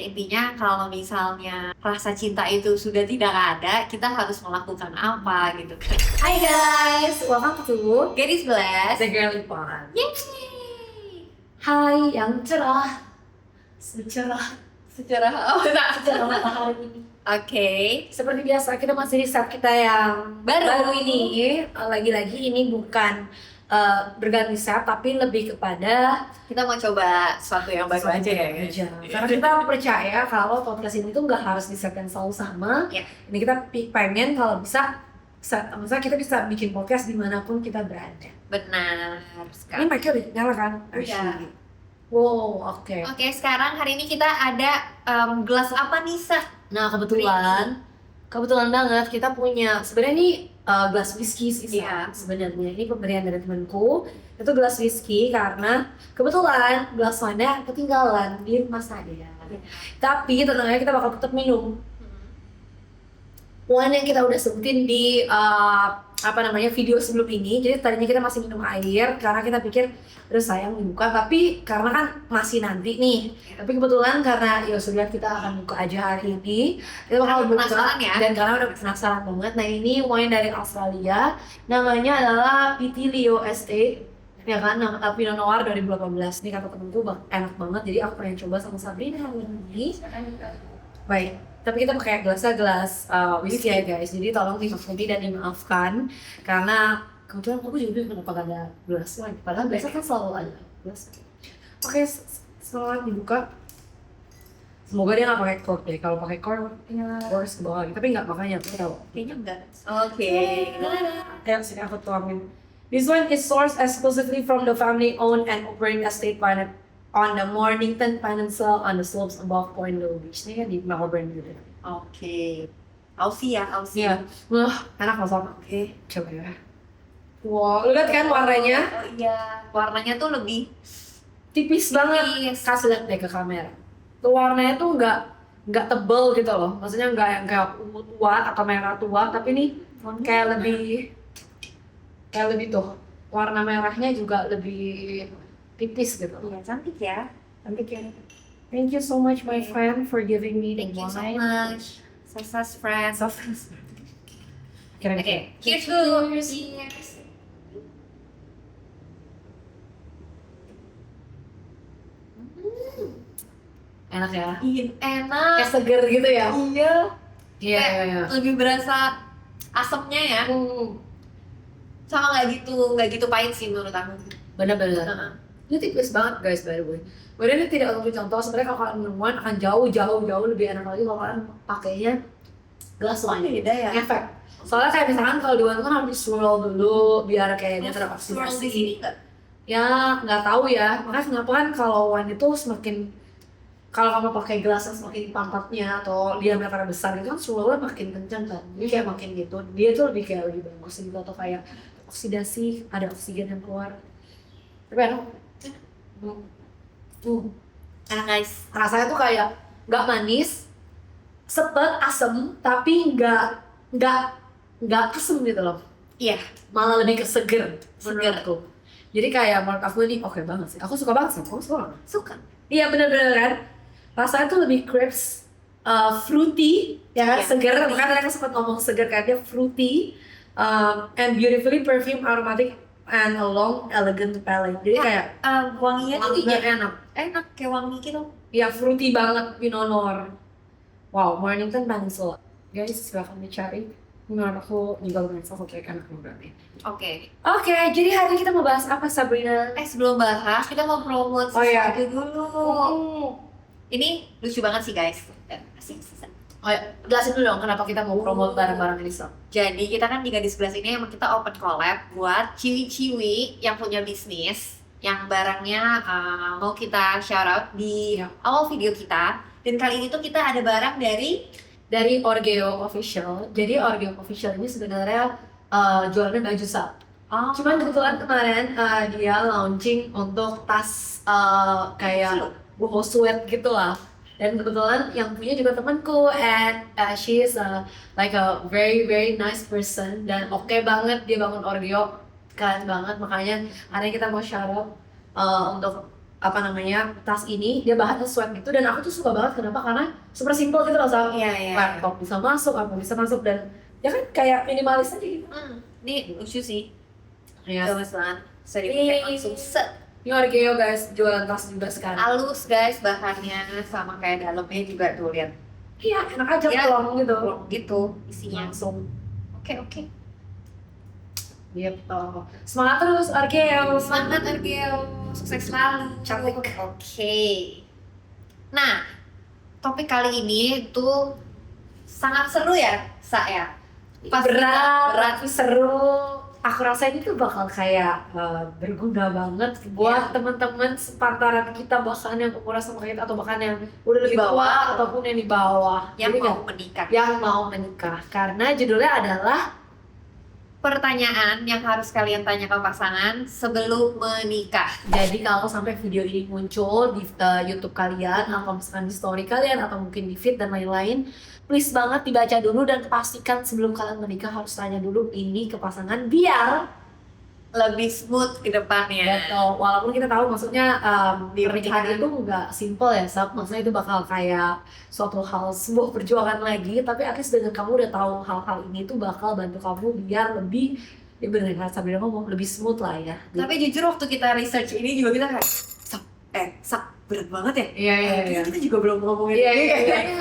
Intinya kalau misalnya rasa cinta itu sudah tidak ada, kita harus melakukan apa gitu kan. Hai guys, welcome to Gadis Blast. The Girly Pod. Yeay! Hai yang cerah, secerah secerah matahari ini. Oke. Seperti biasa kita masih di set kita yang Baru. ini. Lagi-lagi ini bukan berganti set, tapi lebih kepada Kita mau coba sesuatu yang baru aja ya guys. Karena kita percaya kalau podcast ini tuh nggak harus di set yang selalu sama. Ya. Ini kita pengen kalau bisa, misalnya kita bisa bikin podcast dimanapun kita berada. Benar Ini sekali. mic-nya udah nyala kan? Udah. Wow, oke. Oke, sekarang hari ini kita ada gelas apa nih, Sah? Nah, kebetulan banget kita punya sebenarnya ini gelas whisky sih. Iya. Sebenarnya ini pemberian dari temanku. Itu gelas whisky karena kebetulan gelas wine ketinggalan di rumah saya. Tapi tenang aja, kita bakal tetap minum wine yang kita udah sebutin di video sebelum ini. Jadi tadinya kita masih minum air karena kita pikir terus sayang dibuka, tapi karena kan masih nanti nih. Tapi kebetulan karena ya sudah, kita akan buka aja hari ini. Kita bakal buka Penasaran ya? dan karena udah penasaran banget. Nah, ini wine dari Australia. Namanya adalah Pitilio Estate. Ya kan, Pinot Noir 2018. Ini kata temenku enak banget, jadi aku pengen coba sama Sabrina hari ini. Baik, tapi kita pakai gelas whisky ya guys, jadi tolong dimaklumi dan dimaafkan karena kebetulan aku juga bingung kenapa gak ada gelas wine, padahal biasa kan selalu ada gelas. Oke, setelah dibuka, semoga dia nggak pakai cork deh. Kalau pakai cork, worse ke bawah. Tapi nggak, makanya aku tahu. Kayaknya enggak. Oke. Ayo sini aku tuangin. This one is sourced exclusively from the family-owned and operating estate on the Mornington Peninsula on the slopes above Point Leo Beach. Ini kan di Melbourne gitu. Oke. Aussie ya, Aussie. Iya, wah enak sama. Oke, coba ya. Wow, lu lihat kan warnanya? Oh iya, warnanya tuh lebih Tipis banget. tipis. Kasih lihat deh ke kamera. Tuh warnanya tuh nggak tebel gitu loh. Maksudnya nggak yang kayak ungu tua atau merah tua, tapi ini kayak lebih tuh. Warna merahnya juga lebih tipis gitu. Iya, cantik ya. Cantik ya. Thank you so much my friend for giving me the Thank you so wine. much. Success friends. Oke, Oke, cheers dulu. Cheers. Cheers. Enak ya. Iya, enak. Kayak seger gitu ya. Iya. Iya, Kayak iya, iya. lebih berasa asamnya ya. Sama nggak gitu pahit sih menurut aku. Bener-bener. Heeh. Ini tipis banget guys, by the way. Kemudian ini tidak untuk contoh, sebenarnya kalau kalian minum wine akan jauh lebih enak lagi kalau kalian pakainya gelas wine. Beda ya. Efek. Soalnya kayak misalkan kalau di wine kan harus di swirl dulu biar kayaknya Swirl di sini teroksidasi. nggak? Ya nggak tahu ya. Makanya kenapa kan kalau wine itu semakin, kalau kamu pakai gelas yang semakin pangkatnya atau diameter besar itu kan swirlnya makin kencang kan. Jadi kayak makin gitu. Dia tuh lebih lebih bagus gitu, atau kayak oksidasi, ada oksigen yang keluar. Tapi enak. Enak guys. Rasanya tuh kayak nggak manis, sepet, asem, tapi nggak asem gitu loh. Iya. Malah lebih ke seger Seger. menurutku. Jadi kayak menurut aku ini oke banget sih. Aku suka banget sih. Kamu suka nggak? Suka. Iya, bener-bener kan. Rasanya tuh lebih crisp, fruity, ya kan, Iya, seger. fruity. Makanya tadi aku sempat ngomong seger, kayak dia fruity, and beautifully perfumed, aromatic, and a long, elegant palate. Jadi kayak Wanginya tuh wanginya iya. enak. Enak kayak wangi gitu. Ya fruity banget, Pinot Noir. Wow, Mornington Peninsula. Guys, silahkan dicari. Menurut aku juga lumayan salah satu enak berarti. Oke. Oke, jadi hari ini kita mau bahas apa, Sabrina? Sebelum bahas, kita mau promote Oh, iya. sesuatu dulu. Ini lucu banget sih guys. Asik. Oh ya, jelasin dulu dong kenapa kita mau promote barang-barang ini, Sob. Jadi kita kan di Gadis Gelas ini emang kita open collab buat ciwi-ciwi yang punya bisnis, yang barangnya mau kita shout out di Ya. awal video kita. Dan kali ini tuh kita ada barang Dari Orgeo Official. Jadi Orgeo Official ini sebenarnya jualannya baju sal. Cuman kebetulan kemarin dia launching untuk tas kayak boho sweat gitu lah. Dan kebetulan yang punya juga temanku, and she is like a very nice person, dan oke banget dia bangun Orgeo, keren banget. Makanya hari ini kita mau shout out untuk apa namanya tas ini dia bahannya sweat gitu, dan aku tuh suka banget. Kenapa? Karena super simple gitu loh, Sal. Iya. Laptop bisa masuk, apa bisa masuk, dan ya kan kayak minimalis aja gitu. Ini lucu sih. Yes. Bagus banget. Bisa dipakai langsung set. Ini Orgeo guys, jualan tas juga sekarang. Halus guys bahannya, sama kayak dalamnya juga tuh lihat. Iya, enak aja Ya, plong gitu. plong gitu isinya. Langsung. Oke. Gitu. Semangat terus Orgeo. Semangat Argel, sukses selalu. Cantik. Oke. Nah, topik kali ini tuh sangat seru ya, Sa ya. Pas Berat, tapi seru. Aku rasa ini tuh bakal kayak berguna banget buat teman-teman sepantaran kita, bahkan yang umuran sama kita atau bahkan yang udah lebih Di bawah. tua ataupun yang di bawah. yang Jadi mau menikah. yang mau menikah. Karena judulnya adalah Pertanyaan yang harus kalian tanya ke pasangan sebelum menikah. jadi kalau sampai video ini muncul di YouTube kalian atau misalkan di story kalian atau mungkin di feed dan lain-lain, please banget dibaca dulu dan pastikan sebelum kalian menikah harus tanya dulu ini ke pasangan biar Lebih smooth ke depannya. Betul, walaupun kita tahu maksudnya Di pernikahan pernikahan. itu nggak simple ya, Sab. Maksudnya itu bakal kayak suatu hal, sebuah perjuangan lagi. Tapi at least dengan kamu udah tahu hal-hal ini tuh bakal bantu kamu biar lebih, ya bener kan Sabrina ngomong, lebih smooth lah ya. Tapi jujur waktu kita research ini juga kita kayak Sak, berat banget ya. Iya. Kita juga belum ngomongin Iya. ini.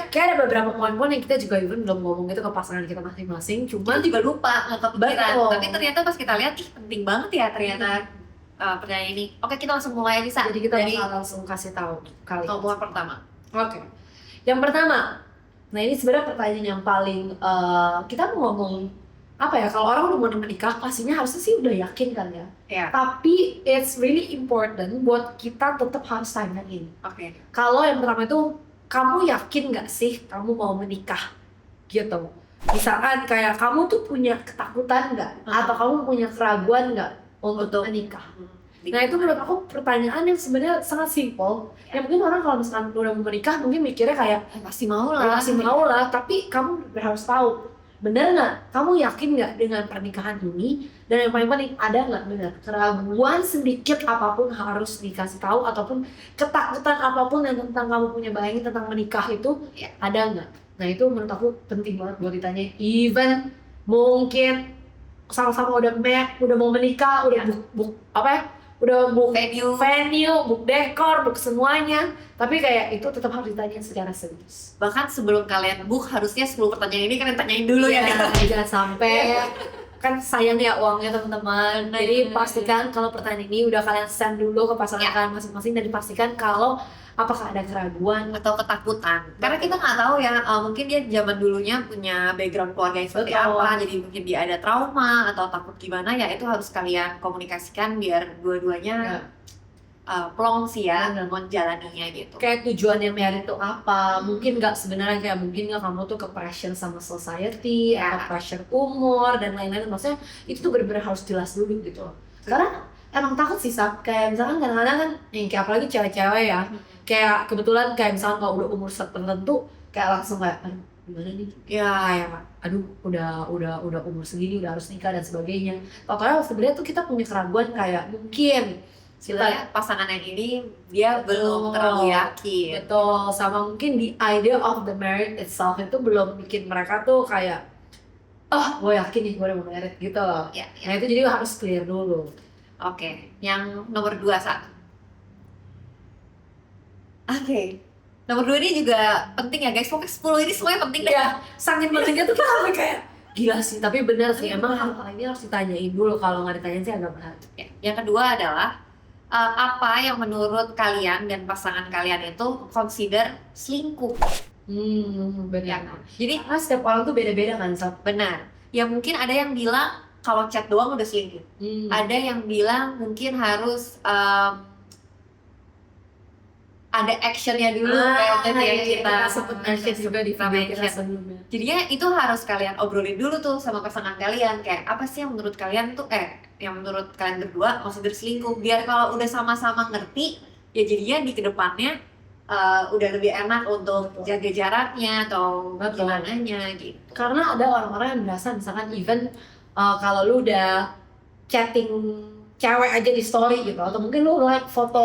Kayak ada beberapa poin-poin yang kita juga even belum ngomong itu ke pasangan kita masing-masing. Cuman Kita juga lupa, nggak kepikiran. Betul. Tapi ternyata pas kita lihat, penting banget ya ternyata pertanyaan ini. Oke, kita langsung mulai aja, Sa. jadi kita Dari bakal langsung kasih tahu kali. nomor pertama. Oke. Yang pertama, nah ini sebenarnya pertanyaan yang paling kita mau ngomong apa ya, kalau orang udah mau menikah pastinya harusnya sih udah yakin kan ya. Ya, Tapi it's really important buat kita tetap harus tanyain. oke. Kalau yang pertama itu, kamu yakin nggak sih kamu mau menikah? Gitu. Misalkan kayak kamu tuh punya ketakutan nggak? Atau kamu punya keraguan nggak untuk menikah? Nah itu menurut aku pertanyaan yang sebenarnya sangat simple. Yang mungkin orang kalau misalkan udah mau menikah mungkin mikirnya kayak Pasti mau ya lah. masih mau lah, tapi kamu harus tahu bener nggak, kamu yakin nggak dengan pernikahan ini, dan yang paling penting ada nggak bener keraguan sedikit apapun harus dikasih tahu, ataupun ketakutan apapun yang tentang kamu punya bayangin tentang menikah itu Ya. ada nggak. Nah itu menurut aku penting banget buat ditanya. Even mungkin sama-sama udah mau menikah, udah book apa ya, udah book venue, book dekor, book semuanya, tapi kayak itu tetap harus ditanya secara serius. Bahkan sebelum kalian book, harusnya 10 pertanyaan ini kalian tanyain dulu ya. Jangan sampai kan sayang ya uangnya teman-teman. Jadi pastikan kalau pertanyaan ini udah kalian send dulu ke pasangan kalian masing-masing, dan dipastikan kalau apakah ada keraguan Atau ketakutan. Karena kita nggak tahu ya, mungkin dia zaman dulunya punya background keluarga yang seperti Betul. apa, jadi mungkin dia ada trauma atau takut gimana ya, itu harus kalian komunikasikan biar dua-duanya plong sih ya menjalaninya gitu. kayak tujuan yang married itu apa. Mungkin nggak sebenarnya kayak mungkin nggak kamu tuh ke pressure sama society Ya. atau pressure umur dan lain-lain. Maksudnya itu tuh benar-benar harus jelas dulu gitu loh. Karena emang takut sih, Sab. Kayak misalkan kadang-kadang kan kayak apalagi cewek-cewek ya, kayak kebetulan kayak misalkan kalau udah umur tertentu kayak langsung kayak aduh gimana nih, Ya, kayak aduh udah umur segini udah harus nikah dan sebagainya. Padahal sebenarnya tuh kita punya keraguan kayak mungkin sebenarnya pasangan yang ini dia belum terlalu yakin. betul, sama mungkin the idea of the marriage itself itu belum bikin mereka tuh kayak gue yakin nih gue udah mau married gitu loh. Ya. Nah itu jadi harus clear dulu. Oke, yang nomor 2 Sa. Oke. Nomor 2 ini juga penting ya guys. Pokoknya 10 ini semuanya penting deh. Ya, saking pentingnya tuh kita sampai kayak gila sih, tapi benar sih emang hal-hal ini harus ditanyain dulu. Kalau nggak ditanyain sih agak berat. Ya. Yang kedua adalah apa yang menurut kalian dan pasangan kalian itu consider selingkuh. Benar. Ya. Jadi Karena setiap orang tuh beda-beda kan, Sab. benar. Ya mungkin ada yang bilang kalau chat doang udah selingkuh. Ada yang bilang mungkin harus ada actionnya dulu kayak tadi yang kita sebut mention juga di video kita sebelumnya. Jadinya itu harus kalian obrolin dulu tuh sama pasangan kalian, kayak apa sih yang menurut kalian tuh yang menurut kalian berdua consider selingkuh, biar kalau udah sama-sama ngerti ya jadinya di kedepannya udah lebih enak untuk jaga jaraknya atau gimananya gitu. Karena ada orang-orang yang berasa misalkan even kalau lu udah chatting cewek aja di story gitu, atau mungkin lu like foto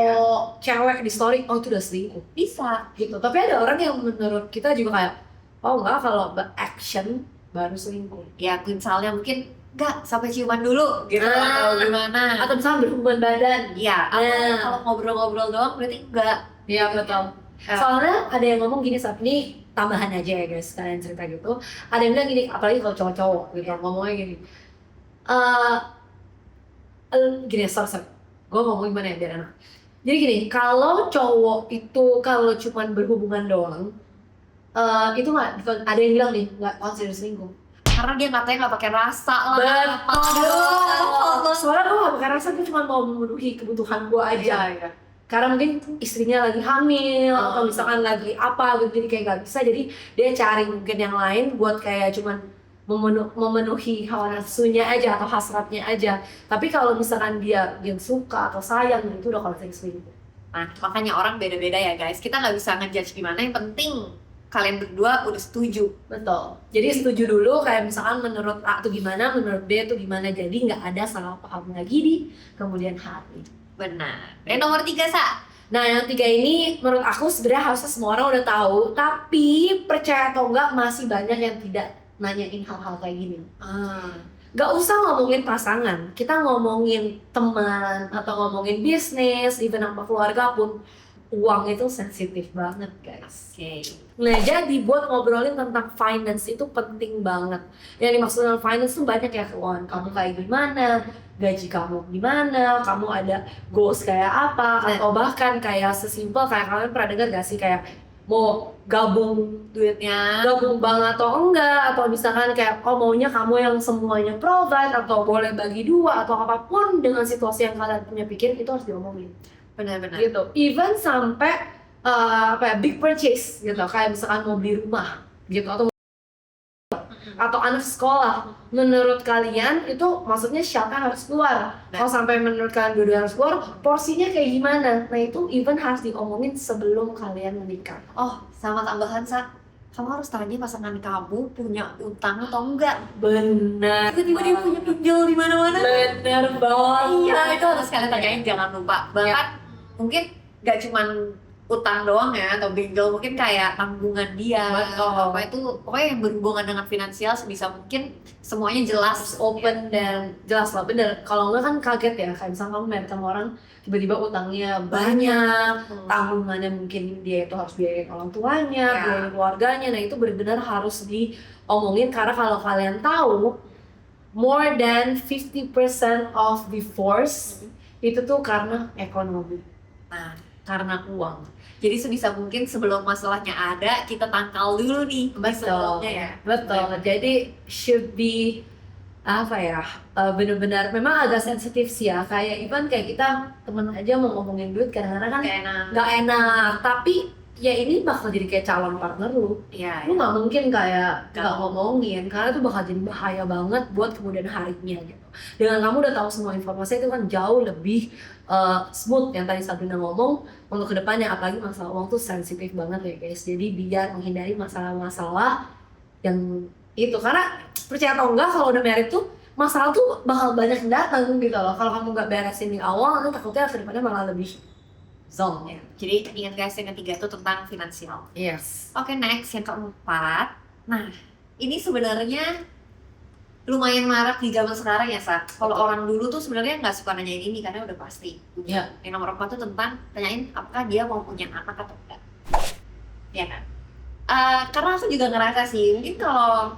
cewek di story, oh itu udah selingkuh Bisa. gitu. Tapi ada orang yang menurut kita juga kayak, oh enggak, kalau action baru selingkuh. Ya misalnya mungkin nggak sampai ciuman dulu gitu atau gimana. Atau misalnya berhubungan badan. Iya, atau kalau ngobrol-ngobrol doang berarti enggak. Iya betul. Soalnya ada yang ngomong gini, saat ini tambahan aja ya guys, kalian cerita gitu. Ada yang bilang gini, apalagi kalau cowok-cowok gitu, ngomongnya gini. Gini, sorry. Gue ngomong gimana ya biar enak. Jadi gini, kalau cowok itu kalau cuman berhubungan doang, itu nggak, ada yang bilang nih nggak consider selingkuh. Karena dia katanya nggak pakai rasa lah. Betul. Soalnya gue gak pakai rasa, gue cuma mau memenuhi kebutuhan gue aja. Iya. Karena mungkin istrinya lagi hamil atau misalkan lagi apa gitu, jadi kayak gak bisa, jadi dia cari mungkin yang lain buat kayak cuman memenuhi hawa nafsunya aja atau hasratnya aja. Tapi kalau misalkan dia yang suka atau sayang, itu udah kalau selingkuh. Nah, makanya orang beda-beda ya guys. Kita nggak bisa ngejudge gimana. Yang penting kalian berdua udah setuju. Betul. Jadi setuju dulu, kayak misalkan menurut A tuh gimana, menurut B tuh gimana. Jadi nggak ada salah paham lagi di kemudian hari. Benar. Dan nomor 3, Sa. Nah, yang 3 ini menurut aku sebenarnya harusnya semua orang udah tahu, tapi percaya atau enggak masih banyak yang tidak nanyain hal-hal kayak gini. Gak usah ngomongin pasangan, kita ngomongin teman atau ngomongin bisnis, even sama keluarga pun, uang itu sensitif banget guys. Oke. Nah, jadi buat ngobrolin tentang finance itu penting banget. Yang dimaksud dengan finance tuh banyak ya, keuangan kamu kayak gimana, gaji kamu gimana, kamu ada goals kayak apa, atau bahkan kayak sesimpel kayak kalian pernah dengar gak sih kayak mau gabung bank atau enggak, atau misalkan kayak oh maunya kamu yang semuanya provide atau boleh bagi 2 atau apapun dengan situasi yang kalian punya pikirin, itu harus diomongin. Benar-benar. Gitu. Even sampai big purchase gitu, kayak misalkan mau beli rumah gitu, atau anak sekolah. Menurut kalian itu maksudnya siapa harus keluar? Kalau sampai menurut kalian dua-dua harus keluar, porsinya kayak gimana? Nah, itu even harus diomongin sebelum kalian menikah. Oh, sama tambahan, Sa. Kamu harus tanya pasangan kamu punya utang atau enggak. Benar. Tiba-tiba dia punya pinjol di mana-mana. Benar banget. Iya, itu harus kalian tanyain, jangan lupa. Bahkan mungkin gak cuman utang doang ya, atau pinjol, mungkin kayak tanggungan dia. Apa itu, pokoknya yang berhubungan dengan finansial sebisa mungkin semuanya jelas, open dan jelas lah. Bener, kalau enggak kan kaget ya, kayak misalnya kamu married sama orang tiba-tiba utangnya banyak, tanggungannya mungkin dia itu harus biayain orang tuanya, biayain keluarganya. Nah, itu benar-benar harus diomongin, karena kalau kalian tahu more than 50% of divorce itu tuh karena ekonomi. Nah, karena uang. Jadi sebisa mungkin sebelum masalahnya ada, kita tangkal dulu nih sebelumnya ya. Betul. Jadi should be apa ya, benar-benar memang agak sensitif sih ya. Kayak even kayak kita temen aja mau ngomongin duit kadang-kadang kan nggak enak. Tapi ya ini bakal jadi kayak calon partner lu. Iya. Lu nggak mungkin kayak nggak ngomongin, karena itu bakal jadi bahaya banget buat kemudian harinya gitu. Dengan kamu udah tahu semua informasi, itu kan jauh lebih smooth yang tadi Sabrina ngomong untuk kedepannya. Apalagi masalah uang tuh sensitif banget ya guys. Jadi biar menghindari masalah-masalah yang itu, karena percaya atau enggak kalau udah married tuh masalah tuh bakal banyak datang gitu loh. Kalau kamu nggak beresin di awal, nanti takutnya kedepannya malah lebih zone ya. Jadi ingat guys, yang ketiga itu tentang finansial. Yes. Oke, next yang keempat. Nah, ini sebenarnya lumayan marak di zaman sekarang ya, Sa. Kalau orang dulu tuh sebenarnya nggak suka nanyain ini karena udah pasti. Ya. Yang nomor 4 tuh tentang tanyain apakah dia mau punya anak atau enggak. Ya kan? Karena aku juga ngerasa sih, mungkin kalau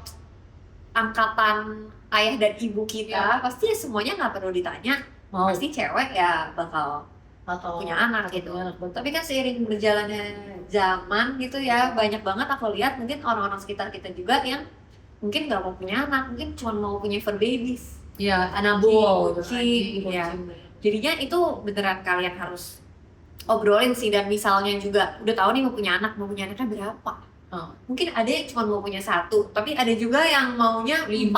angkatan ayah dan ibu kita pasti semuanya nggak perlu ditanya. Pasti cewek ya bakal atau punya anak gitu. Tapi kan seiring berjalannya zaman gitu ya, banyak banget aku lihat mungkin orang-orang sekitar kita juga yang mungkin nggak mau punya anak, mungkin cuma mau punya fur babies. Ya, anabul, ya. Jadinya itu beneran kalian harus obrolin sih. Dan misalnya juga udah tahu nih mau punya anaknya berapa? Mungkin ada yang cuma mau punya 1, tapi ada juga yang maunya 5,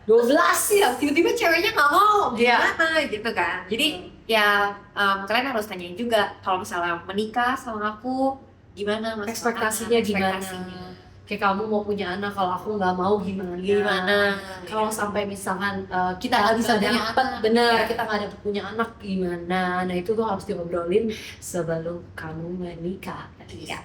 12 ya. Tiba-tiba ceweknya nggak mau, gimana gitu kan? Jadi ya kalian harus tanyain juga kalau misalnya menikah sama aku gimana, ekspektasinya gimana. kayak kamu mau punya anak, kalau aku nggak mau gimana. Kalau sampai misalkan kita nggak bisa Nggak punya dapat, anak. bener, Ya. kita nggak dapet punya anak gimana. Nah itu tuh harus diobrolin sebelum kamu menikah. Iya.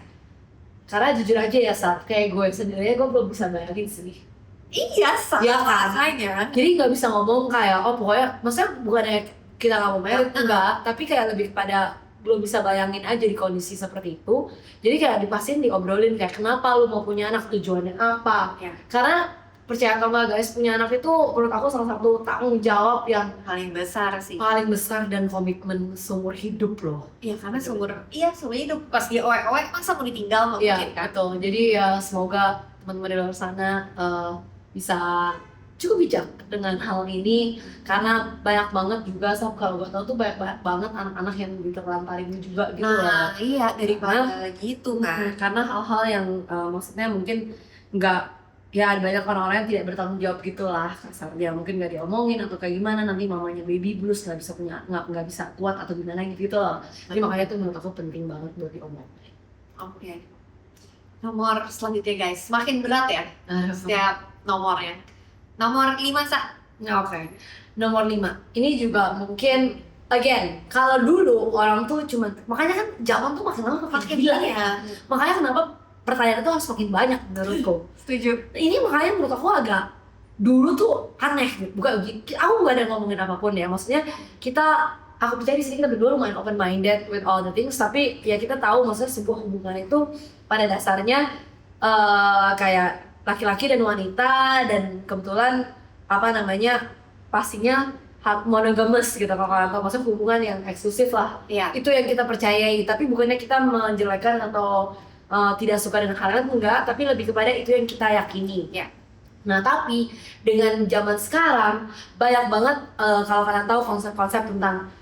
Karena jujur aja ya, saat kayak gue sendiri, gue belum bisa bayangin sih. Iya, sama Iya kan? makanya. Jadi nggak bisa ngomong kayak, oh pokoknya, maksudnya bukannya kita nggak mau married, enggak, tapi kayak lebih pada belum bisa bayangin aja di kondisi seperti itu. Jadi kayak dipastiin, diobrolin kayak kenapa lu mau punya anak, tujuannya apa. Ya. Karena percaya sama guys, punya anak itu menurut aku salah satu tanggung jawab yang Paling besar sih. paling besar dan komitmen seumur hidup loh. Iya, karena seumur hidup pas dia oek-oek masa mau ditinggal nggak Iya, mungkin kan. betul. Jadi ya semoga teman-teman di luar sana bisa cukup bijak dengan hal ini, karena banyak banget juga, kalau gue tahu tuh banyak banget anak-anak yang ditelantarin juga gitu loh. Nah, iya, daripada gitu kan. Karena hal-hal yang maksudnya mungkin nggak, ya ada banyak orang-orang yang tidak bertanggung jawab gitulah kasarnya, mungkin nggak diomongin atau kayak gimana, nanti mamanya baby blues, nggak bisa punya, nggak bisa kuat atau gimana gitu loh. Jadi makanya tuh menurut aku penting banget buat diomongin. Oke. Nomor selanjutnya guys, semakin berat ya setiap nomornya. Nomor 5 Sa. Oke. Nomor 5. Ini juga mungkin again, kalau dulu orang tuh cuma, makanya kan zaman tuh makin lama makin gila ya. Iya. Makanya kenapa pertanyaan itu harus makin banyak menurutku. Setuju. Ini makanya menurut aku agak dulu tuh aneh gitu. Bukan, aku gak ada ngomongin apapun ya. Maksudnya aku percaya di sini kita berdua lumayan open minded with all the things, tapi ya kita tahu maksudnya sebuah hubungan itu pada dasarnya kayak laki-laki dan wanita, dan kebetulan pastinya monogamous gitu, kalau kalian tahu, maksudnya hubungan yang eksklusif lah. Iya. Itu yang kita percayai, tapi bukannya kita menjelekkan atau tidak suka dengan hal itu, enggak, tapi lebih kepada itu yang kita yakini. Iya. Nah tapi dengan zaman sekarang banyak banget kalau kalian tahu konsep-konsep tentang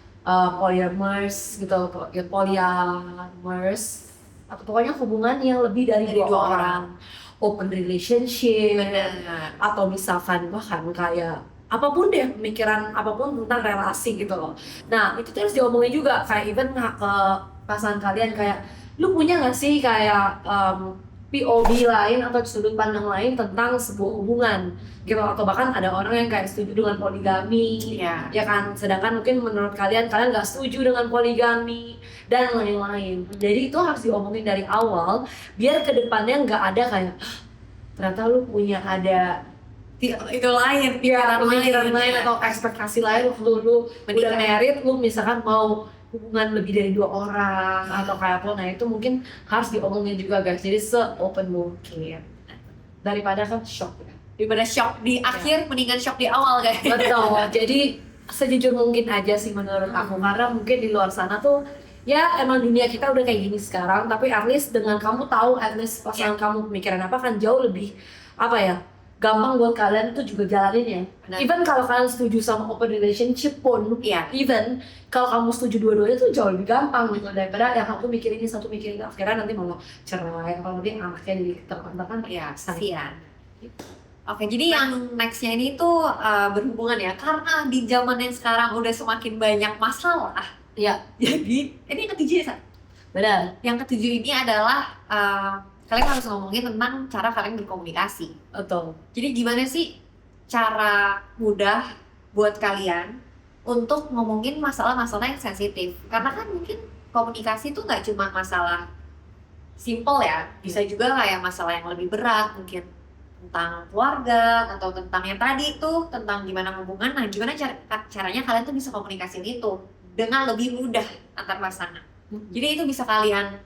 polyamorous gitu, polyamorous atau pokoknya hubungan yang lebih dari dua orang, open relationship, Benar. atau misalkan bahkan kayak apapun deh, pemikiran apapun tentang relasi gitu loh. Nah itu terus diomongin juga, kayak even ke pasangan kalian, kayak lu punya nggak sih kayak POV lain atau sudut pandang lain tentang sebuah hubungan gitu, atau bahkan ada orang yang kayak setuju dengan poligami, Iya. ya kan, sedangkan mungkin menurut kalian nggak setuju dengan poligami dan lain-lain. Jadi itu harus diomongin dari awal biar kedepannya nggak ada kayak ternyata lu punya ada Itu lain, pemikiran lain atau ekspektasi lain waktu lu udah Menikah. married, lu misalkan mau hubungan lebih dari 2 orang atau kayak apa. Nah itu mungkin harus diomongin juga guys, jadi se-open mungkin daripada kan shock ya. Daripada shock di akhir, mendingan shock di awal guys. Betul, jadi sejujur mungkin aja sih menurut aku, karena mungkin di luar sana tuh ya emang dunia kita udah kayak gini sekarang, tapi at least dengan kamu tahu at least pasangan kamu pemikiran apa, kan jauh lebih gampang buat kalian tuh juga jalaninnya. Benar. Even kalau kalian setuju sama open relationship pun, Iya. even kalau kamu setuju dua-duanya tuh jauh lebih gampang gitu, daripada yang satu mikir ini, satu mikir itu, akhirnya nanti malah cerai, kalau nanti anaknya jadi terkontak Iya, sakit. kasihan. Oke, jadi yang nextnya ini tuh berhubungan ya, karena di zaman yang sekarang udah semakin banyak masalah. Iya, Jadi ini yang ketujuh ya, Sa? benar. Yang ketujuh ini adalah kalian harus ngomongin tentang cara kalian berkomunikasi. Betul. Jadi gimana sih cara mudah buat kalian untuk ngomongin masalah-masalah yang sensitif? Karena kan mungkin komunikasi tuh nggak cuma masalah simple ya, bisa juga kayak masalah yang lebih berat, mungkin tentang keluarga atau tentang yang tadi tuh tentang gimana hubungan. Nah, gimana caranya kalian tuh bisa komunikasiin itu dengan lebih mudah antar pasangan. Jadi itu bisa kalian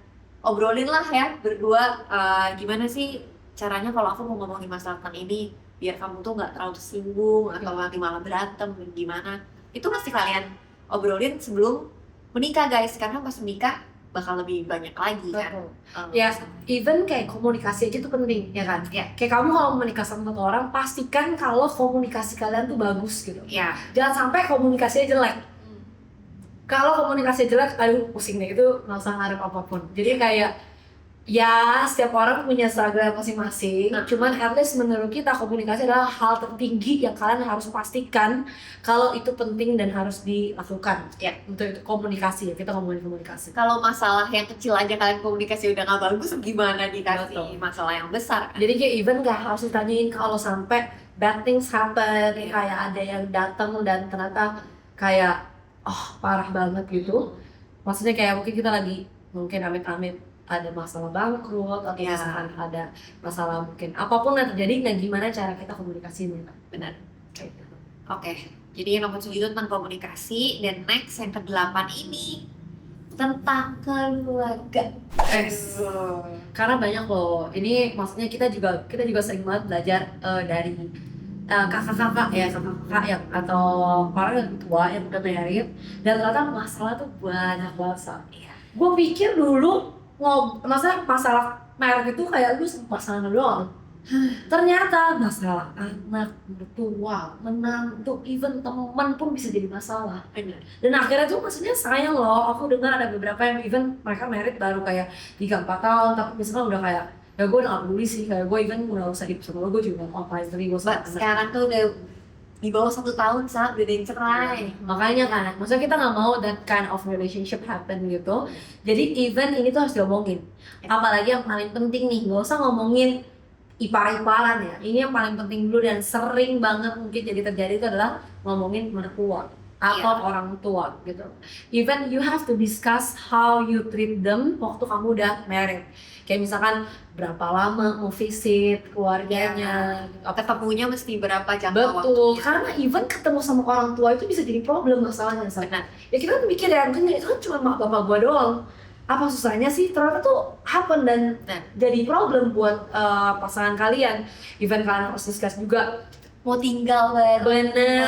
obrolin lah ya berdua, gimana sih caranya kalau aku mau ngomongin masalah tentang ini biar kamu tuh nggak terlalu tersinggung atau nanti malah berantem, gimana. Itu pasti kalian obrolin sebelum menikah guys, karena pas menikah bakal lebih banyak lagi kan. Ya, even kayak komunikasi aja tuh penting, ya kan? Ya. Kayak kamu kalau menikah sama satu orang, pastikan kalau komunikasi kalian tuh bagus gitu. Ya. Jangan sampai komunikasinya jelek. Kalau komunikasi jelek, aduh pusing deh, itu nggak usah ngarep apapun. Jadi kayak Ya, setiap orang punya struggle masing-masing. Cuman at least menurut kita komunikasi adalah hal tertinggi yang kalian harus pastikan kalau itu penting dan harus dilakukan. Ya. Untuk itu komunikasi ya, kita ngomongin komunikasi. Kalau masalah yang kecil aja kalian komunikasi udah nggak bagus, gimana dikasih Betul. masalah yang besar kan? Jadi kayak even gak harus ditanyain kalau sampai bad things happen, Iya. kayak ada yang datang dan ternyata kayak parah banget gitu. Maksudnya kayak mungkin kita lagi mungkin amit-amit ada masalah bangkrut atau Iya. misalkan ada masalah mungkin apapun yang terjadi, nah gimana cara kita komunikasinya. Benar. Kayak gitu. Oke, jadi yang nomor 7 itu tentang komunikasi, dan next yang ke-8 ini tentang keluarga. Karena banyak loh, ini maksudnya kita juga sering banget belajar dari kakak-kakak yang atau orang yang tua yang udah married, dan ternyata masalah tuh banyak banget. Iya. Gue pikir dulu masalah married itu kayak lu sama pasangan doang. Ternyata masalah anak, mertua, menantu, even teman pun bisa jadi masalah. Benar. Dan akhirnya tuh maksudnya sayang loh, aku dengar ada beberapa yang even mereka married baru kayak 3-4 tahun, tapi misalnya udah kayak ya gue udah gak peduli sih, kayak gue even udah usah hidup sama lo, gue juga mau ngapain, tapi gue sama anak. Sekarang tuh udah di bawah 1 tahun udah ada yang cerai. Makanya kan, maksudnya kita nggak mau that kind of relationship happen gitu. Jadi even ini tuh harus diomongin. Apalagi yang paling penting nih, nggak usah ngomongin ipar-iparan ya. Ini yang paling penting dulu dan sering banget mungkin jadi terjadi itu adalah ngomongin mertua atau orang tua gitu. Even you have to discuss how you treat them waktu kamu udah married. Kayak misalkan berapa lama mau visit keluarganya, Ketemunya mesti berapa jangka betul, waktunya. karena even ketemu sama orang tua itu bisa jadi problem masalahnya. Benar. Ya kita tuh mikir ya, mungkin itu kan cuma mak bapak gua doang, apa susahnya sih? Ternyata tuh happen dan Nah. jadi problem buat pasangan kalian. Even kalian harus discuss juga Mau tinggal bareng. bener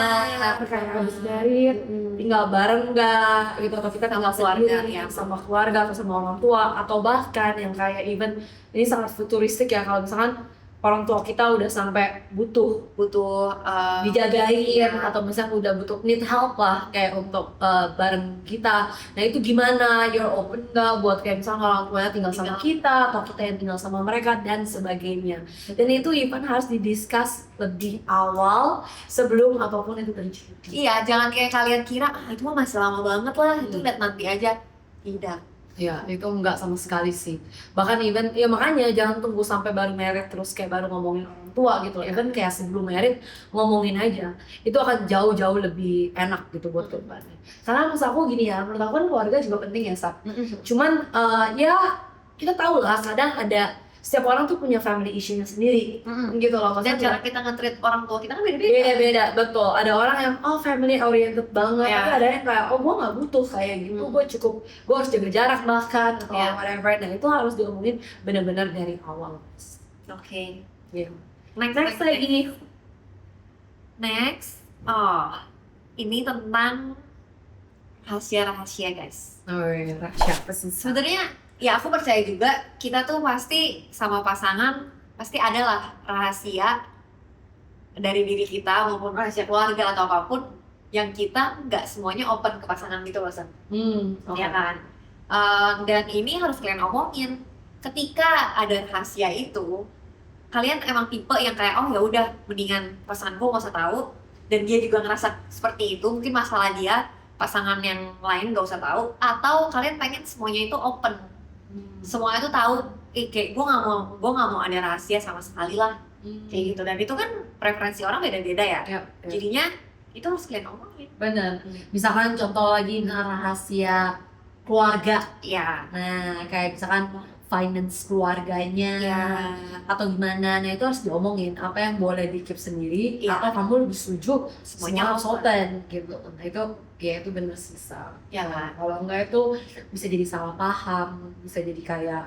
kayak habis married tinggal bareng nggak gitu, atau kita Sama tinggal keluarga, sendiri ya. sama keluarga atau sama orang tua, atau bahkan yang kayak even ini sangat futuristik ya, kalau misalkan orang tua kita udah sampai butuh dijagain atau misalnya udah butuh need help lah kayak untuk bareng kita. Nah itu gimana, you're open nggak buat kayak misalnya orang tuanya tinggal sama kita atau kita yang tinggal sama mereka dan sebagainya. Dan itu even harus didiscuss lebih awal sebelum apapun itu terjadi. Iya, jangan kayak kalian kira itu mah masih lama banget lah, itu lihat nanti aja. Tidak. Ya, itu enggak sama sekali sih. Bahkan even, ya makanya jangan tunggu sampai baru married terus kayak baru ngomongin orang tua gitu. Even kayak sebelum married ngomongin aja. Itu akan jauh-jauh lebih enak gitu buat kedepannya. Karena menurut aku gini ya, menurut aku kan keluarga juga penting ya, Sab. Cuman ya kita tahu lah kadang ada, setiap orang tuh punya family issue-nya sendiri gitu loh. Dan Maksudnya cara kita nge-treat orang tua kita kan beda-beda. beda-beda, betul. Ada orang yang family oriented banget, Ya. tapi ada yang kayak gue nggak butuh kayak gitu, gue harus jaga jarak bahkan atau Ya. whatever. Nah itu harus diomongin benar-benar dari awal. Oke. Iya. Next lagi. Next. Ini tentang rahasia-rahasia, guys. Oh iya, siapa sih? Sebenarnya ya aku percaya juga kita tuh pasti sama pasangan pasti adalah rahasia dari diri kita maupun rahasia keluarga atau apapun yang kita nggak semuanya open ke pasangan gitu loh, San. Okay. Ya kan? Dan ini harus kalian omongin. Ketika ada rahasia itu, kalian emang tipe yang kayak ya udah mendingan pasanganku nggak usah tahu, dan dia juga ngerasa seperti itu, mungkin masalah dia, pasangan yang lain nggak usah tahu, atau kalian pengen semuanya itu open, semuanya itu tahu. Kayak gue nggak mau ada rahasia sama sekali lah, kayak gitu. Dan itu kan preferensi orang beda-beda ya. Jadinya itu harus kalian omongin. Bener. Misalkan contoh lagi rahasia keluarga. Ya. Nah kayak misalkan finance keluarganya atau gimana, nah itu harus diomongin apa yang boleh di keep sendiri atau kamu lebih setuju semuanya harus open gitu. Nah itu bener sih, Sal. Ya kan? Kalau enggak itu bisa jadi salah paham, bisa jadi kayak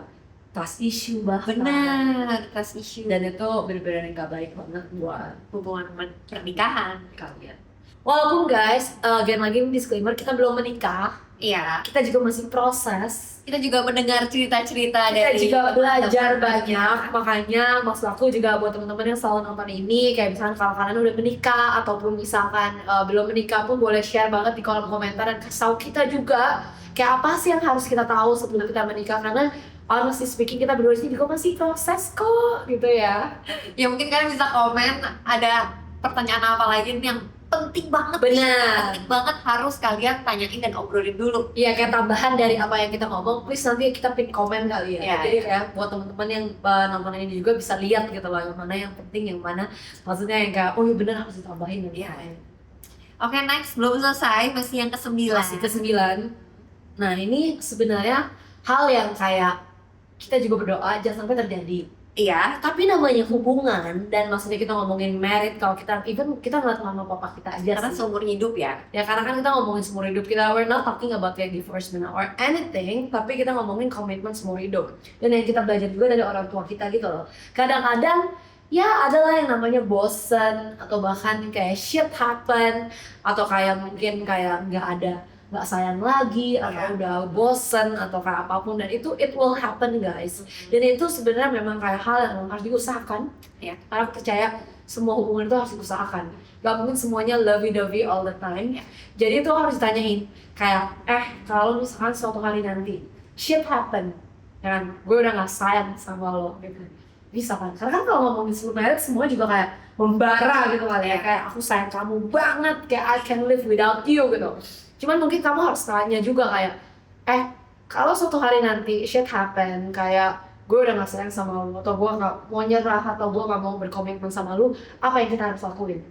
trust issue bahkan. Benar, trust issue. Dan itu bener-bener nggak baik banget buat hubungan pernikahan kalian. Walaupun guys, again lagi disclaimer, kita belum menikah. Iya. Kita juga masih proses. Kita juga mendengar cerita-cerita Kita dari juga belajar banyak. Makanya maksud aku juga buat teman-teman yang selalu nonton ini, kayak misalkan kalau kalian udah menikah ataupun misalkan belum menikah pun boleh share banget di kolom komentar dan kasih tahu kita juga kayak apa sih yang harus kita tahu sebelum kita menikah. Karena honestly speaking kita berdua ini juga masih proses kok gitu ya. Ya mungkin kalian bisa komen ada pertanyaan apa lagi nih yang penting banget Benar. penting banget harus kalian tanyain dan obrolin dulu. Iya, kayak tambahan dari apa yang kita ngomong, please nanti kita pin komen kali ya. Iya, Jadi kayak buat teman-teman yang nonton ini juga bisa lihat gitu loh, yang mana yang penting, yang mana maksudnya yang kayak oh iya bener harus ditambahin dan Iya. lain-lain. Oke, next, belum selesai, masih yang ke-9. Masih ke-9. Nah ini sebenarnya hal yang kayak kita juga berdoa jangan sampai terjadi. Iya, Tapi namanya hubungan, dan maksudnya kita ngomongin married, kalau kita even kita ngeliat mama papa kita aja karena sih. seumur hidup ya. Ya karena kan kita ngomongin seumur hidup kita, we're not talking about like divorcement or anything, tapi kita ngomongin komitmen seumur hidup. Dan yang kita belajar juga dari orang tua kita gitu loh. Kadang-kadang ya adalah yang namanya bosen, atau bahkan kayak shit happen, atau kayak mungkin kayak nggak sayang lagi, atau udah bosen, atau kayak apapun, dan itu it will happen guys. Dan itu sebenarnya memang kayak hal yang harus diusahakan. Iya. Karena aku percaya semua hubungan itu harus diusahakan. Gak mungkin semuanya lovey-dovey all the time. Jadi itu harus ditanyain kayak kalau misalkan suatu hari nanti shit happen, ya kan, gue udah gak sayang sama lo gitu, bisa kan? Karena kan kalau ngomongin sebelum married semua juga kayak membara gitu kali ya, kayak aku sayang kamu banget, kayak I can live without you gitu. Cuman mungkin kamu harus tanya juga kayak kalau suatu hari nanti shit happen, kayak gue udah gak sayang sama lu, atau gue gak mau nyerah, atau gue gak mau berkomitmen sama lu, apa yang kita harus lakuin?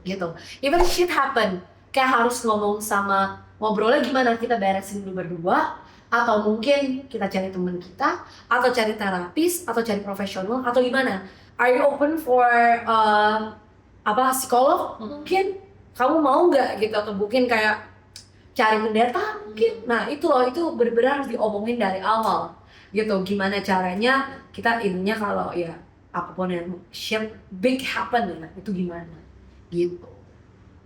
Gitu. Even shit happen, kayak harus ngobrolnya gimana, kita beresin dulu berdua, atau mungkin kita cari teman kita, atau cari terapis, atau cari profesional, atau gimana? Are you open for psikolog? Mungkin kamu mau nggak gitu, atau mungkin kayak cari pendeta mungkin. Nah itu loh, itu benar-benar harus diomongin dari awal gitu, gimana caranya kita ininya kalau ya apapun yang shit big happen ya, itu gimana gitu.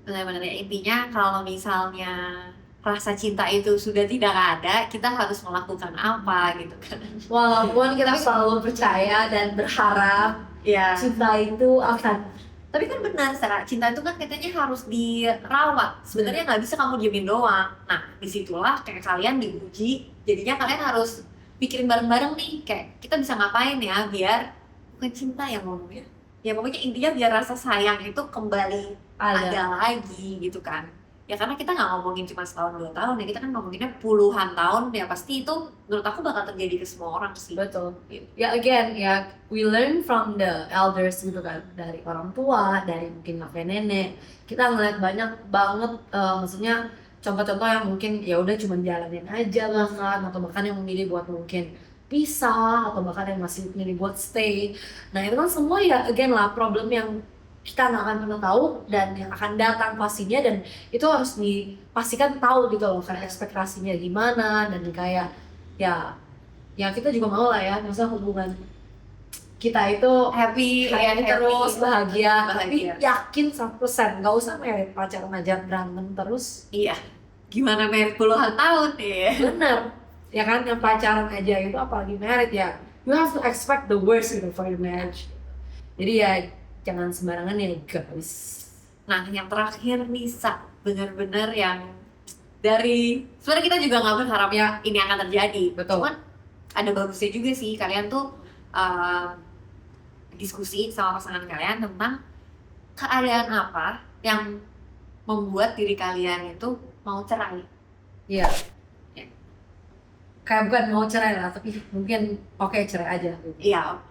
Benar-benar ya, intinya kalau misalnya rasa cinta itu sudah tidak ada, kita harus melakukan apa gitu kan. Walaupun kita selalu percaya dan berharap Iya. cinta itu akan, Tapi kan benar, Sarah, cinta itu kan katanya harus dirawat. Sebenarnya nggak bisa kamu diemin doang. Nah, disitulah kayak kalian diuji. Jadinya kalian harus pikirin bareng-bareng nih, kayak kita bisa ngapain ya biar bukan cinta yang ngomongnya. Ya pokoknya intinya biar rasa sayang itu kembali ada lagi gitu kan. Ya karena kita nggak ngomongin cuma setahun 2 tahun ya, kita kan ngomonginnya puluhan tahun, ya pasti itu menurut aku bakal terjadi ke semua orang sih. Betul. Ya again, ya we learn from the elders gitu kan, dari orang tua, dari mungkin kakek nenek. Kita ngeliat banyak banget, maksudnya contoh-contoh yang mungkin ya udah cuma jalanin aja bahkan, atau bahkan yang memilih buat mungkin pisah, atau bahkan yang masih memilih buat stay. Nah itu kan semua ya again lah problem yang kita nggak akan pernah tahu dan yang akan datang pastinya, dan itu harus dipastikan tahu gitu loh kan ekspektasinya gimana, dan kayak ya kita juga mau lah ya, maksudnya hubungan kita itu Happy terus bahagia, tapi bahagia. yakin 100%, nggak usah married pacaran aja berantem terus. Iya, gimana married puluhan tahun ya. Bener ya kan, yang pacaran aja itu apalagi married ya, you have to expect the worst gitu for your marriage. Jadi ya jangan sembarangan ya guys. Nah, yang terakhir nih, Sa, benar-benar yang dari sebenarnya kita juga nggak berharap ya ini akan terjadi. Betul. Cuman ada bagusnya juga sih kalian tuh diskusi sama pasangan kalian tentang keadaan apa yang membuat diri kalian itu mau cerai. Iya. Ya. Kayak bukan mau cerai lah, tapi mungkin oke cerai aja. Iya.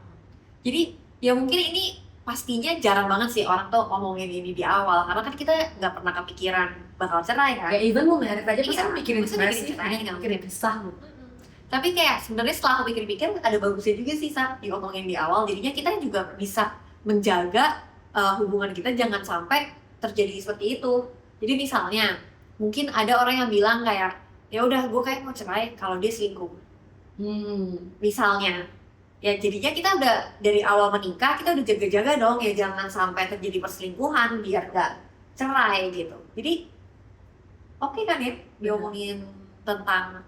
Jadi ya mungkin ini pastinya jarang banget sih orang tuh ngomongin ini di awal, karena kan kita nggak pernah kepikiran bakal cerai kan. Ya even mau married aja pasti Iya, mikirin pasti cerai mikirin sih, cerai, nggak mikirin pisah. Tapi kayak sebenarnya setelah aku pikir-pikir ada bagusnya juga sih, Sa, diomongin di awal. Jadinya kita juga bisa menjaga hubungan kita jangan sampai terjadi seperti itu. Jadi misalnya mungkin ada orang yang bilang kayak ya udah gue kayak mau cerai kalau dia selingkuh. Misalnya ya jadinya kita udah dari awal menikah kita udah jaga-jaga dong ya jangan sampai terjadi perselingkuhan biar gak cerai gitu. Jadi oke kan ya diomongin tentang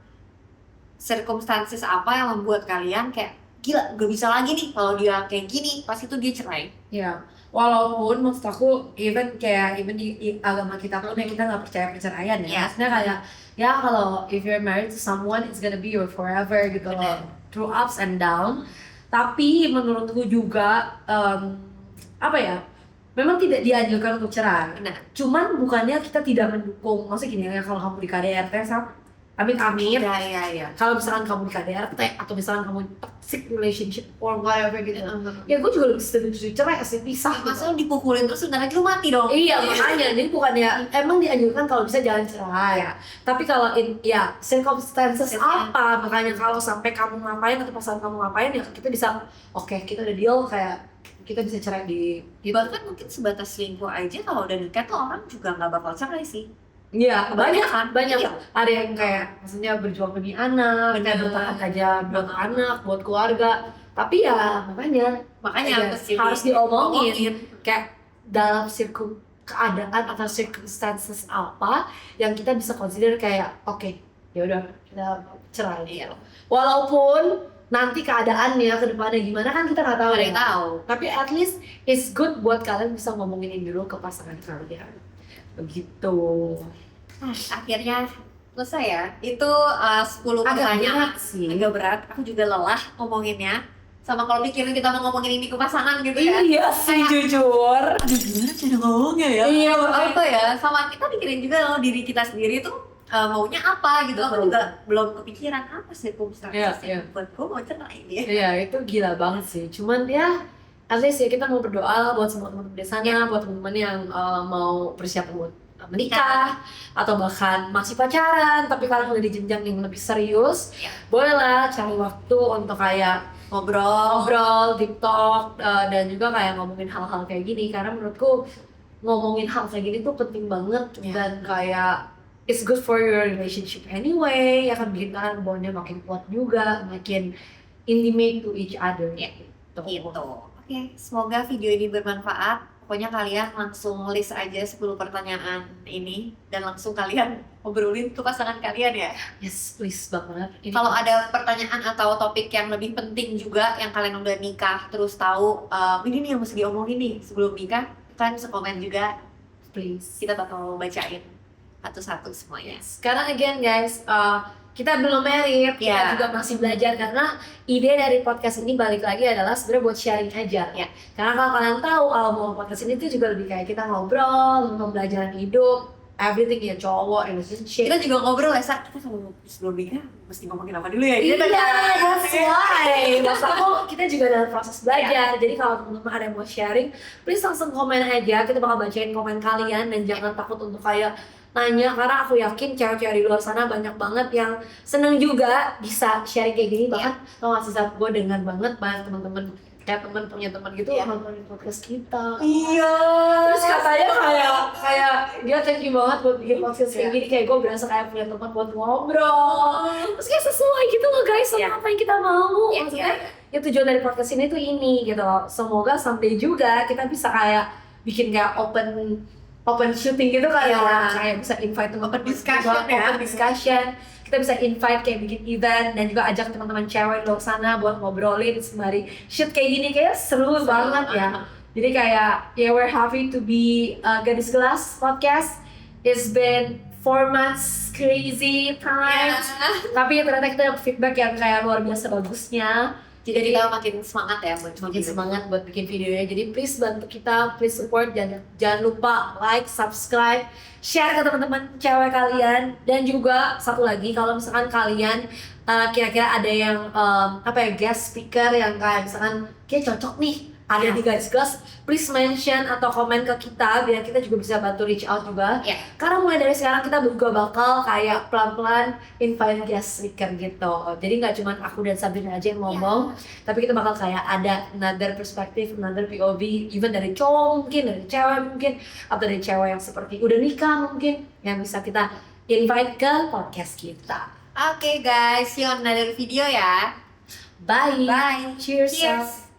circumstances apa yang membuat kalian kayak gila gak bisa lagi nih kalau dia kayak gini pas itu dia cerai. Ya, walaupun maksud aku even di agama kita pun yang kita nggak percaya perceraian ya. Iya. Maksudnya kayak ya kalau if you're married to someone it's gonna be your forever gitu loh. Benar. through ups and down. Tapi menurutku juga apa ya? Memang tidak dianjurkan untuk cerai. Nah, Cuman bukannya kita tidak mendukung. Maksudnya gini ya, kalau kamu di KDRT amit-amit. ya. Kalau misalkan kamu di KDRT atau misalkan kamu toxic relationship or whatever gitu, ya gue juga lebih setuju cerai sih, pisah gitu. Masa lu dipukulin terus sebentar lagi lu mati dong. Iya makanya, jadi bukannya emang dianjurkan kalau bisa jangan cerai. Tapi kalau ya circumstances apa, makanya kalau sampai kamu ngapain atau pasangan kamu ngapain ya kita bisa oke, kita udah deal kayak kita bisa cerai di gitu. Bahkan mungkin sebatas selingkuh aja kalau udah nikah tuh orang juga nggak bakal cerai sih. Iya, banyak. Iya. Ada yang kayak maksudnya berjuang demi anak, kayak bertahan aja buat anak, buat keluarga. Tapi ya makanya harus diomongin kayak dalam keadaan atau circumstances apa yang kita bisa consider kayak oke, ya udah kita cerai. Iya. Walaupun nanti keadaannya ke depannya gimana kan kita nggak tahu. Ada yang tahu. Tapi at least it's good buat kalian bisa ngomongin ini dulu ke pasangan kalian. Begitu. Akhirnya selesai ya. Itu 10 Agak pertanyaan berat sih. agak berat. Aku juga lelah ngomonginnya. Sama kalau mikirin kita mau ngomongin ini ke pasangan gitu ya. Iya sih, jujur. Aduh, gimana cara ngomongnya ya? Iya, Apa ya? Sama kita mikirin juga loh diri kita sendiri tuh maunya apa gitu. Aku juga belum kepikiran apa sih Iya. yang buat gue mau cerai ini. Iya, itu gila banget sih. Cuman ya, at least ya kita mau berdoa buat semua teman-teman di sana, buat teman-teman yang mau bersiap buat menikah atau bahkan masih pacaran tapi kalian udah di jenjang yang lebih serius, bolehlah cari waktu untuk kayak ngobrol, deep talk, dan juga kayak ngomongin hal-hal kayak gini karena menurutku ngomongin hal kayak gini tuh penting banget dan kayak it's good for your relationship anyway, akan bikin kalian bondnya makin kuat juga, makin intimate to each other. Gitu. Oke, semoga video ini bermanfaat. Pokoknya kalian langsung list aja 10 pertanyaan ini dan langsung kalian obrolin ke pasangan kalian ya. Yes, please banget. Kalau ada pertanyaan atau topik yang lebih penting juga yang kalian udah nikah terus tahu ini nih yang mesti diomongin nih sebelum nikah, kalian bisa komen juga. please. Kita bakal bacain satu-satu semuanya. Sekarang again guys, kita belum married, kita juga masih belajar karena ide dari podcast ini balik lagi adalah sebenarnya buat sharing aja. Karena kalau kalian tahu kalau mau podcast ini tuh juga lebih kayak kita ngobrol, pembelajaran hidup, everything ya, cowok, relationship. Kita juga ngobrol ya, kita sebelum nikah mesti ngomongin apa dulu ya? Iya, that's why. Maksud aku kita juga dalam proses belajar. Jadi kalau teman-teman ada yang mau sharing, please langsung komen aja. Kita bakal bacain komen kalian dan jangan takut untuk kayak nanya, karena aku yakin cewek-cewek di luar sana banyak banget yang seneng juga bisa sharing kayak gini. Bahkan tau gak sih, saat gue dengar banget banyak teman-teman kayak teman punya teman gitu nontonin podcast kita. Iya. Terus katanya kayak dia thank you banget buat bikin podcast kayak gini, kayak gue berasa kayak punya teman buat ngobrol. Terus kayak sesuai gitu loh guys sama apa yang kita mau. Maksudnya ya tujuan dari podcast ini tuh ini gitu loh. Semoga someday juga kita bisa kayak bikin kayak open shooting gitu kan ya, kayak bisa invite teman Open discussion. Kita bisa invite kayak bikin event dan juga ajak teman-teman cewek di luar sana buat ngobrolin sembari shoot kayak gini, kayak seru banget ya. Jadi kayak we're happy to be Gadis Gelas podcast. It's been 4 months crazy times, tapi ya ternyata kita dapat feedback yang kayak luar biasa bagusnya. Jadi kita makin semangat ya buat bikin videonya. Jadi please bantu kita, please support, jangan lupa like, subscribe, share ke teman-teman cewek kalian. Dan juga satu lagi, kalau misalkan kalian kira-kira ada yang guest speaker yang kayak misalkan kayak cocok nih ada di Gadis Gelas, please mention atau komen ke kita biar kita juga bisa bantu reach out juga. Karena mulai dari sekarang kita juga bakal kayak pelan-pelan invite guest speaker gitu. Jadi nggak cuma aku dan Sabrina aja yang ngomong, tapi kita bakal kayak ada another perspective, another POV, even dari cowok mungkin, dari cewek mungkin, atau dari cewek yang seperti udah nikah mungkin, yang bisa kita invite ke podcast kita. Oke guys, see you on another video ya. Bye. Bye. Cheers. Cheers.